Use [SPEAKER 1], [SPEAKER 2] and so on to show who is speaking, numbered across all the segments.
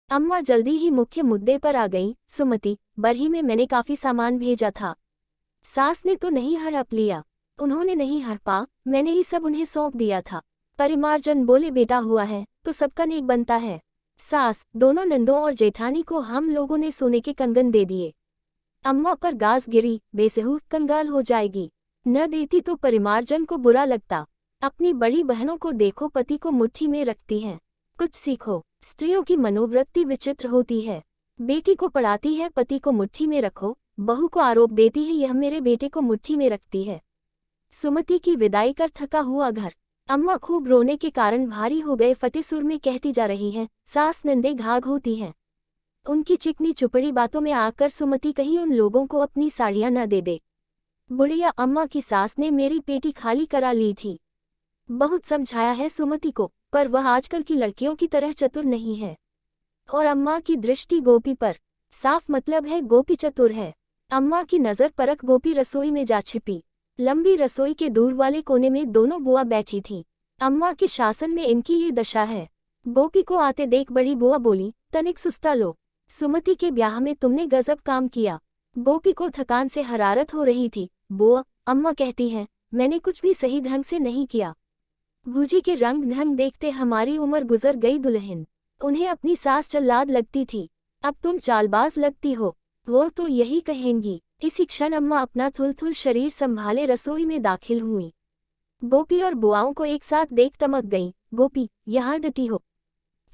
[SPEAKER 1] अम्मा जल्दी ही मुख्य मुद्दे पर आ गई। सुमति, बरही में मैंने काफी सामान भेजा था। सास ने तो नहीं हड़प लिया। उन्होंने नहीं हड़पा, मैंने ही सब उन्हें सौंप दिया था। परिमार्जन बोले, बेटा हुआ है तो सबका नेक बनता है। सास, दोनों नंदों और जेठानी को हम लोगों ने सोने के कंगन दे दिए। अम्मा पर गाज गिरी, बेसहूर कंगाल हो जाएगी। न देती तो परिमार्जन को बुरा लगता। अपनी बड़ी बहनों को देखो, पति को मुट्ठी में रखती हैं। कुछ सीखो। स्त्रियों की मनोवृत्ति विचित्र होती है। बेटी को पढ़ाती है, पति को मुट्ठी में रखो। बहू को आरोप देती है, यह मेरे बेटे को मुट्ठी में रखती है। सुमति की विदाई कर थका हुआ घर। अम्मा खूब रोने के कारण भारी हो गए, फटे सुर में कहती जा रही हैं। सास नंदे घाघ होती हैं। उनकी चिकनी चुपड़ी बातों में आकर सुमति कहीं उन लोगों को अपनी साड़ियां न दे दे। बुढ़िया अम्मा की सास ने मेरी पेटी खाली करा ली थी। बहुत समझाया है सुमति को, पर वह आजकल की लड़कियों की तरह चतुर नहीं है। और अम्मा की दृष्टि गोपी पर, साफ मतलब है गोपी चतुर है। अम्मा की नज़र परख गोपी रसोई में जा छिपी। लंबी रसोई के दूर वाले कोने में दोनों बुआ बैठी थीं। अम्मा के शासन में इनकी ये दशा है। गोपी को आते देख बड़ी बुआ बोली, तनिक सुस्ता लो। सुमति के ब्याह में तुमने गजब काम किया। गोपी को थकान से हरारत हो रही थी। बुआ, अम्मा कहती हैं, मैंने कुछ भी सही ढंग से नहीं किया। भूजी के रंग ढंग देखते हमारी उम्र गुजर गई दुल्हन। उन्हें अपनी सास जल्लाद लगती थी, अब तुम चालबाज लगती हो। वो तो यही कहेंगी। इसी क्षण अम्मा अपना थुलथुल शरीर संभाले रसोई में दाखिल हुई। गोपी और बुआओं को एक साथ देख तमक गई। गोपी, यहाँ डटी हो।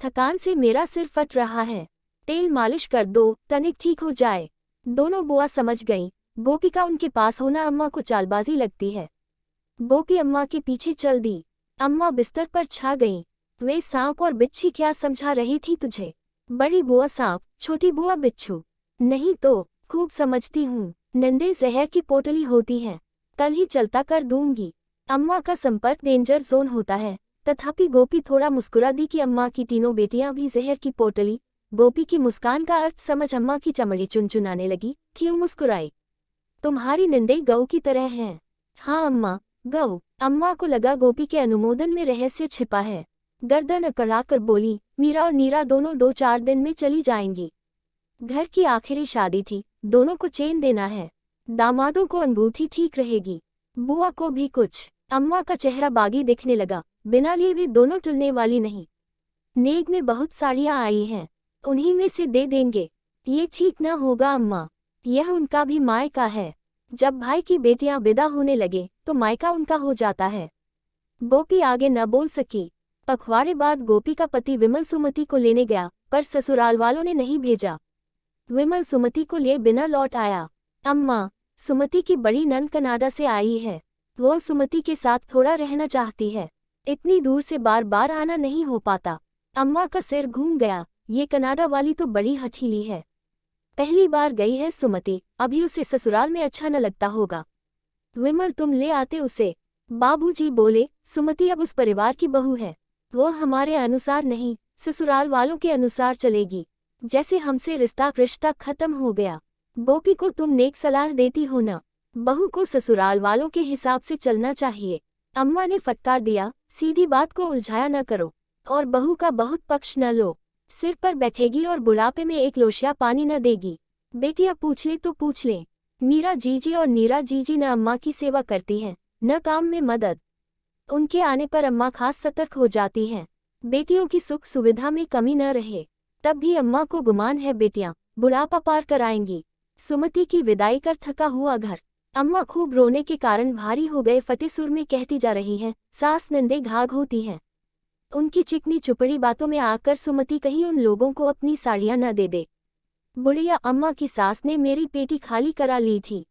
[SPEAKER 1] थकान से मेरा सिर फट रहा है, तेल मालिश कर दो, तनिक ठीक हो जाए। दोनों बुआ समझ गईं, गोपी का उनके पास होना अम्मा को चालबाजी लगती है। गोपी अम्मा के पीछे चल दी। अम्मा बिस्तर पर छा गईं। वे सांप और बिच्छी क्या समझा रही थी तुझे? बड़ी बुआ सांप, छोटी बुआ बिच्छू। नहीं तो, खूब समझती हूँ। नंदे जहर की पोटली होती हैं, कल ही चलता कर दूंगी। अम्मा का संपर्क डेंजर जोन होता है। तथापि गोपी थोड़ा मुस्कुरा दी कि अम्मा की तीनों बेटियां भी जहर की पोटली। गोपी की मुस्कान का अर्थ समझ अम्मा की चमड़ी चुनचुनाने लगी। क्यों मुस्कुराई? तुम्हारी नंदे गऊ की तरह हैं। हाँ अम्मा, गऊ। अम्मा को लगा गोपी के अनुमोदन में रहस्य छिपा है। गर्दन अकड़ा कर बोली, मीरा और नीरा दोनों 2-4 दिन में चली जाएंगी। घर की आखिरी शादी थी, दोनों को चेन देना है। दामादों को अंगूठी ठीक रहेगी, बुआ को भी कुछ। अम्मा का चेहरा बागी दिखने लगा। बिना लिए भी दोनों टलने वाली नहीं। नेग में बहुत साड़ियां आई हैं, उन्हीं में से दे देंगे। ये ठीक न होगा अम्मा, यह उनका भी मायका है। जब भाई की बेटियां विदा होने लगे तो मायका उनका हो जाता है। गोपी आगे न बोल सकी। पखवाड़े बाद गोपी का पति विमल सुमति को लेने गया, पर ससुराल वालों ने नहीं भेजा। विमल सुमति को लिए बिना लौट आया। अम्मा, सुमति की बड़ी नंद कनाडा से आई है। वो सुमति के साथ थोड़ा रहना चाहती है। इतनी दूर से बार बार आना नहीं हो पाता। अम्मा का सिर घूम गया। ये कनाडा वाली तो बड़ी हठीली है। पहली बार गई है सुमति, अभी उसे ससुराल में अच्छा न लगता होगा। विमल, तुम ले आते उसे। बाबूजी बोले, सुमति अब उस परिवार की बहू है। वो हमारे अनुसार नहीं, ससुराल वालों के अनुसार चलेगी। जैसे हमसे रिश्ता खत्म हो गया। गोपी को तुम नेक सलाह देती हो ना? बहू को ससुराल वालों के हिसाब से चलना चाहिए। अम्मा ने फटकार दिया, सीधी बात को उलझाया न करो और बहू का बहुत पक्ष न लो। सिर पर बैठेगी और बुढ़ापे में एक लोशिया पानी न देगी। बेटियां पूछ ले तो पूछ लें। मीरा जीजी और नीरा जीजी न अम्मा की सेवा करती हैं, न काम में मदद। उनके आने पर अम्मा खास सतर्क हो जाती हैं, बेटियों की सुख सुविधा में कमी न रहे। तब भी अम्मा को गुमान है बेटियां बुढ़ापा पार कराएंगी। सुमति की विदाई कर थका हुआ घर। अम्मा खूब रोने के कारण भारी हो गए, फटे सुर में कहती जा रही हैं। सास नंदे घाघ होती हैं। उनकी चिकनी चुपड़ी बातों में आकर सुमति कहीं उन लोगों को अपनी साड़ियां न दे दे। बुढ़िया अम्मा की सास ने मेरी पेटी खाली करा ली थी।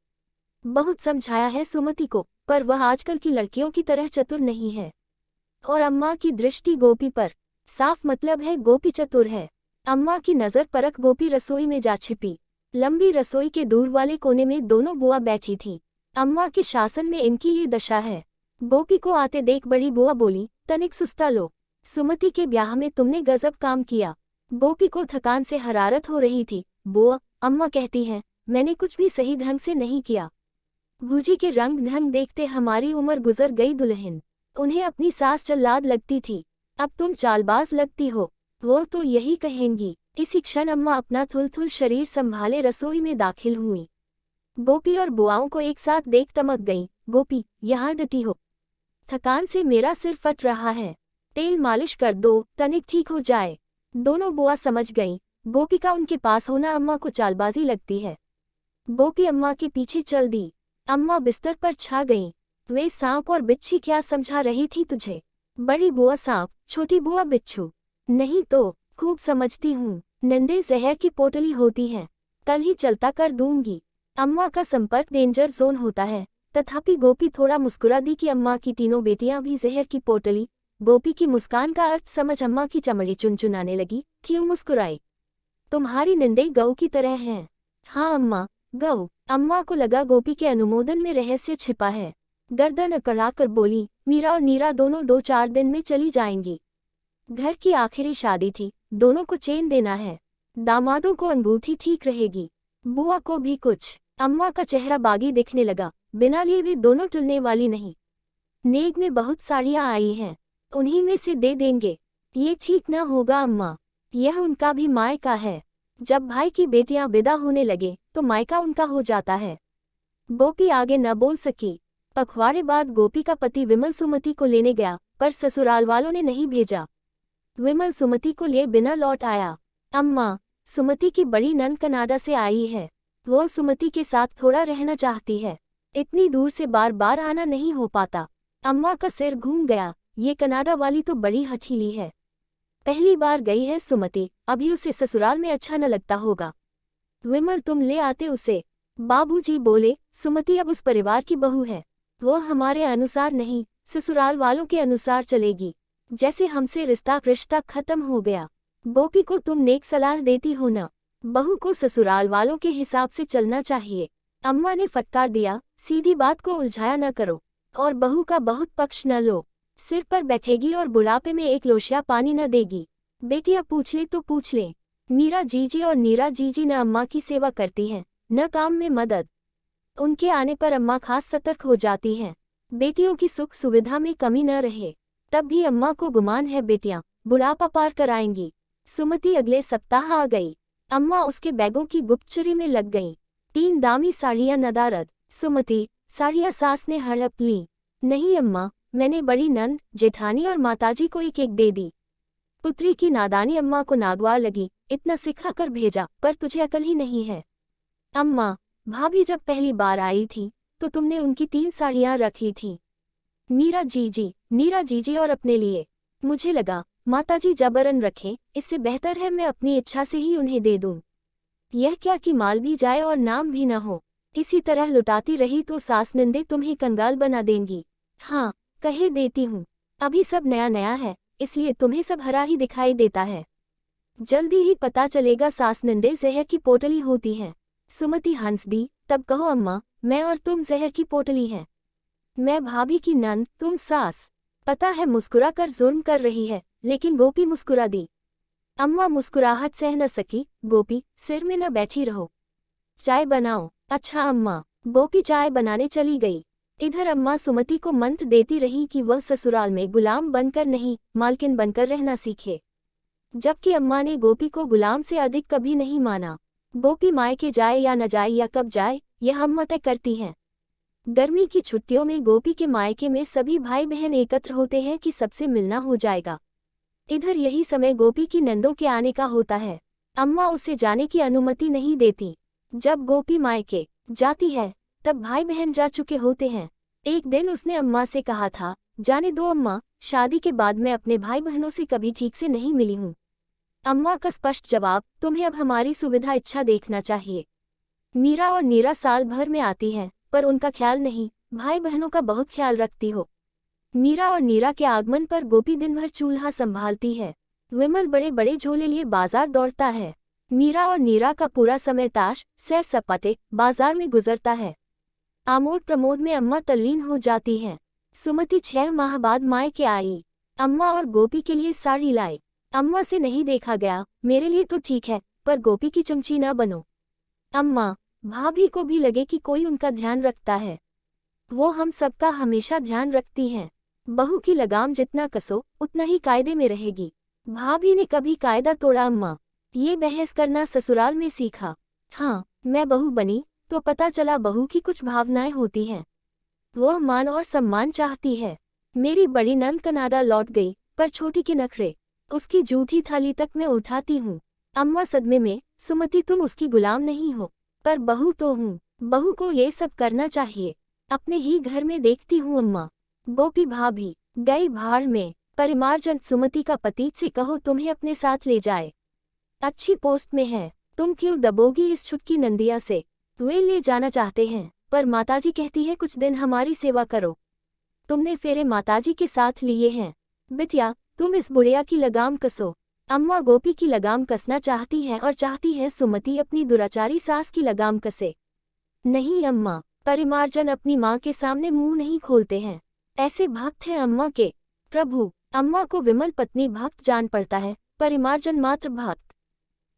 [SPEAKER 1] बहुत समझाया है सुमति को, पर वह आजकल की लड़कियों की तरह चतुर नहीं है। और अम्मा की दृष्टि गोपी पर, साफ मतलब है गोपी चतुर है। अम्मा की नज़र परख गोपी रसोई में जा छिपी। लंबी रसोई के दूर वाले कोने में दोनों बुआ बैठी थीं। अम्मा के शासन में इनकी ये दशा है। गोपी को आते देख बड़ी बुआ बोली, तनिक सुस्ता लो। सुमति के ब्याह में तुमने गजब काम किया। गोपी को थकान से हरारत हो रही थी। बुआ, अम्मा कहती हैं, मैंने कुछ भी सही ढंग से नहीं किया। भूजी के रंग ढंग देखते हमारी उम्र गुजर गई दुल्हन। उन्हें अपनी सास जल्लाद लगती थी, अब तुम चालबाज लगती हो। वो तो यही कहेंगी। इसी क्षण अम्मा अपना थुलथुल शरीर संभाले रसोई में दाखिल हुई। गोपी और बुआओं को एक साथ देख तमक गई। गोपी, यहाँ डटी हो? थकान से मेरा सिर फट रहा है, तेल मालिश कर दो, तनिक ठीक हो जाए। दोनों बुआ समझ गईं, गोपी का उनके पास होना अम्मा को चालबाजी लगती है। गोपी अम्मा के पीछे चल दी। अम्मा बिस्तर पर छा गईं। वे सांप और बिच्छी क्या समझा रही थी तुझे? बड़ी बुआ सांप, छोटी बुआ बिच्छू। नहीं तो, खूब समझती हूँ। नंदे जहर की पोटली होती हैं, कल ही चलता कर दूंगी। अम्मा का संपर्क डेंजर जोन होता है। तथापि गोपी थोड़ा मुस्कुरा दी कि अम्मा की तीनों बेटियां भी जहर की पोटली। गोपी की मुस्कान का अर्थ समझ अम्मा की चमड़ी चुनचुनाने लगी। क्यों मुस्कुराई? तुम्हारी निंदे गऊ की तरह हैं। हाँ अम्मा, गऊ। अम्मा को लगा गोपी के अनुमोदन में रहस्य छिपा है। गर्दन अकड़ा कर बोली, मीरा और नीरा दोनों 2-4 दिन में चली जाएंगी। घर की आखिरी शादी थी, दोनों को चेन देना है। दामादों को अंगूठी ठीक रहेगी, बुआ को भी कुछ। अम्मा का चेहरा बागी दिखने लगा। बिना लिए भी दोनों टलने वाली नहीं। नेग में बहुत साड़ियाँ आई हैं, उन्हीं में से दे देंगे। ये ठीक न होगा अम्मा, यह उनका भी मायका है। जब भाई की बेटियां विदा होने लगे तो मायका उनका हो जाता है। गोपी आगे न बोल सकी। पखवाड़े बाद गोपी का पति विमल सुमति को लेने गया, पर ससुराल वालों ने नहीं भेजा। विमल सुमति को लिए बिना लौट आया। अम्मा, सुमति की बड़ी नंद कनाडा से आई है, वो सुमति के साथ थोड़ा रहना चाहती है। इतनी दूर से बार बार आना नहीं हो पाता। अम्मा का सिर घूम गया। ये कनाडा वाली तो बड़ी हठीली है। पहली बार गई है सुमति, अभी उसे ससुराल में अच्छा न लगता होगा। विमल, तुम ले आते उसे। बाबूजी बोले, सुमति अब उस परिवार की बहू है, वो हमारे अनुसार नहीं, ससुराल वालों के अनुसार चलेगी। जैसे हमसे रिश्ता खत्म हो गया। गोपी को तुम नेक सलाह देती हो ना, बहू को ससुराल वालों के हिसाब से चलना चाहिए। अम्मा ने फटकार दिया, सीधी बात को उलझाया न करो और बहू का बहुत पक्ष न लो। सिर पर बैठेगी और बुढ़ापे में एक लोशिया पानी न देगी। बेटियां पूछ ले तो पूछ ले। मीरा जीजी और नीरा जीजी न अम्मा की सेवा करती हैं, न काम में मदद। उनके आने पर अम्मा खास सतर्क हो जाती हैं, बेटियों की सुख सुविधा में कमी न रहे। तब भी अम्मा को गुमान है बेटियां बुढ़ापा पार कराएंगी। सुमति अगले सप्ताह आ गई। अम्मा उसके बैगों की गुप्तचरी में लग गईं। 3 दामी साड़ियां नदारद। सुमति, साड़ियां सास ने हड़प ली। नहीं अम्मा, मैंने बड़ी नंद, जेठानी और माताजी को एक एक दे दी। पुत्री की नादानी अम्मा को नागवार लगी। इतना सिखा कर भेजा, पर तुझे अकल ही नहीं है। अम्मा, भाभी जब पहली बार आई थी तो तुमने उनकी 3 साड़ियां रखी थीं। मीरा जीजी, नीरा जीजी और अपने लिए। मुझे लगा माताजी जबरन रखें, इससे बेहतर है मैं अपनी इच्छा से ही उन्हें दे दूं। यह क्या कि माल भी जाए और नाम भी न हो। इसी तरह लुटाती रही तो सास नंदे तुम्हें कंगाल बना देंगी। हाँ, कहे देती हूँ, अभी सब नया नया है, इसलिए तुम्हें सब हरा ही दिखाई देता है। जल्दी ही पता चलेगा सास नंदे जहर की पोटली होती हैं। सुमति हंस दी। तब कहो अम्मा, मैं और तुम जहर की पोटली हैं। मैं भाभी की नंद, तुम सास। पता है मुस्कुरा कर जुर्म कर रही है, लेकिन गोपी मुस्कुरा दी। अम्मा मुस्कुराहट सह न सकी। गोपी, सिर में न बैठी रहो, चाय बनाओ। अच्छा अम्मा। गोपी चाय बनाने चली गई। इधर अम्मा सुमति को मंत्र देती रही कि वह ससुराल में गुलाम बनकर नहीं, मालकिन बनकर रहना सीखे। जबकि अम्मा ने गोपी को गुलाम से अधिक कभी नहीं माना। गोपी मायके जाए या न जाए या कब जाए, यह अम्मा तय करती हैं। गर्मी की छुट्टियों में गोपी के मायके में सभी भाई बहन एकत्र होते हैं कि सबसे मिलना हो जाएगा। इधर यही समय गोपी की नंदों के आने का होता है। अम्मा उसे जाने की अनुमति नहीं देती। जब गोपी मायके जाती है तब भाई बहन जा चुके होते हैं। एक दिन उसने अम्मा से कहा था, जाने दो अम्मा, शादी के बाद मैं अपने भाई बहनों से कभी ठीक से नहीं मिली हूँ। अम्मा का स्पष्ट जवाब, तुम्हें अब हमारी सुविधा इच्छा देखना चाहिए। मीरा और नीरा साल भर में आती हैं, पर उनका ख्याल नहीं, भाई बहनों का बहुत ख्याल रखती हो। मीरा और नीरा के आगमन पर गोपी दिन भर चूल्हा संभालती है। विमल बड़े बड़े झोले लिए बाजार दौड़ता है। मीरा और नीरा का पूरा समय ताश, सैर सपाटे, बाजार में गुजरता है। आमोद प्रमोद में अम्मा तल्लीन हो जाती हैं। सुमति 6 माह बाद मायके आई। अम्मा और गोपी के लिए साड़ी लाई। अम्मा से नहीं देखा गया, मेरे लिए तो ठीक है, पर गोपी की चमची न बनो। अम्मा, भाभी को भी लगे कि कोई उनका ध्यान रखता है। वो हम सबका हमेशा ध्यान रखती हैं। बहू की लगाम जितना कसो उतना ही कायदे में रहेगी। भाभी ने कभी कायदा तोड़ा अम्मा? ये बहस करना ससुराल में सीखा। हाँ, मैं बहू बनी तो पता चला बहू की कुछ भावनाएं होती हैं। वह मान और सम्मान चाहती है। मेरी बड़ी नंद कनाडा लौट गई, पर छोटी के नखरे, उसकी जूठी थाली तक मैं उठाती हूँ। अम्मा सदमे में, सुमति तुम उसकी गुलाम नहीं हो, पर बहू तो हूँ। बहू को ये सब करना चाहिए। अपने ही घर में देखती हूँ अम्मा। गोपी भाभी गई भाड़ में। परिमार्जन सुमति का पति से कहो तुम्हें अपने साथ ले जाए। अच्छी पोस्ट में है, तुम क्यों दबोगी इस छुटकी नंदिया से? वे ले जाना चाहते हैं, पर माताजी कहती है कुछ दिन हमारी सेवा करो। तुमने फेरे माताजी के साथ लिए हैं। बिटिया, तुम इस बुढ़िया की लगाम कसो। अम्मा गोपी की लगाम कसना चाहती हैं और चाहती है सुमति अपनी दुराचारी सास की लगाम कसे। नहीं अम्मा, परिमार्जन अपनी माँ के सामने मुंह नहीं खोलते हैं। ऐसे भक्त हैं अम्मा के। प्रभु, अम्मा को विमल पत्नी भक्त जान पड़ता है, परिमार्जन मात्र भक्त।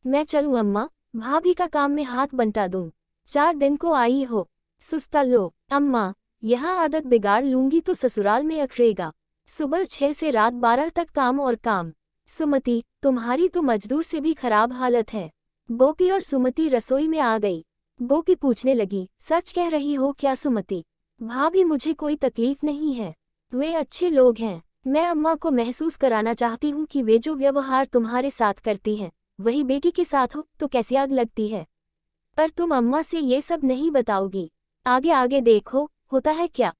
[SPEAKER 1] मैं चलूं अम्मा, भाभी का काम में हाथ बंटा दूं। 4 दिन को आई हो, सुस्ता लो। अम्मा, यहाँ आदत बिगाड़ लूंगी तो ससुराल में अखरेगा। सुबह 6 से रात 12 तक काम और काम। सुमति, तुम्हारी तो मजदूर से भी खराब हालत है। गोपी और सुमति रसोई में आ गई। गोपी पूछने लगी, सच कह रही हो क्या सुमति? भाभी मुझे कोई तकलीफ नहीं है, वे अच्छे लोग हैं। मैं अम्मा को महसूस कराना चाहती हूँ कि वे जो व्यवहार तुम्हारे साथ करती हैं, वही बेटी के साथ हो तो कैसी आग लगती है। पर तुम अम्मा से ये सब नहीं बताओगी। आगे आगे देखो होता है क्या।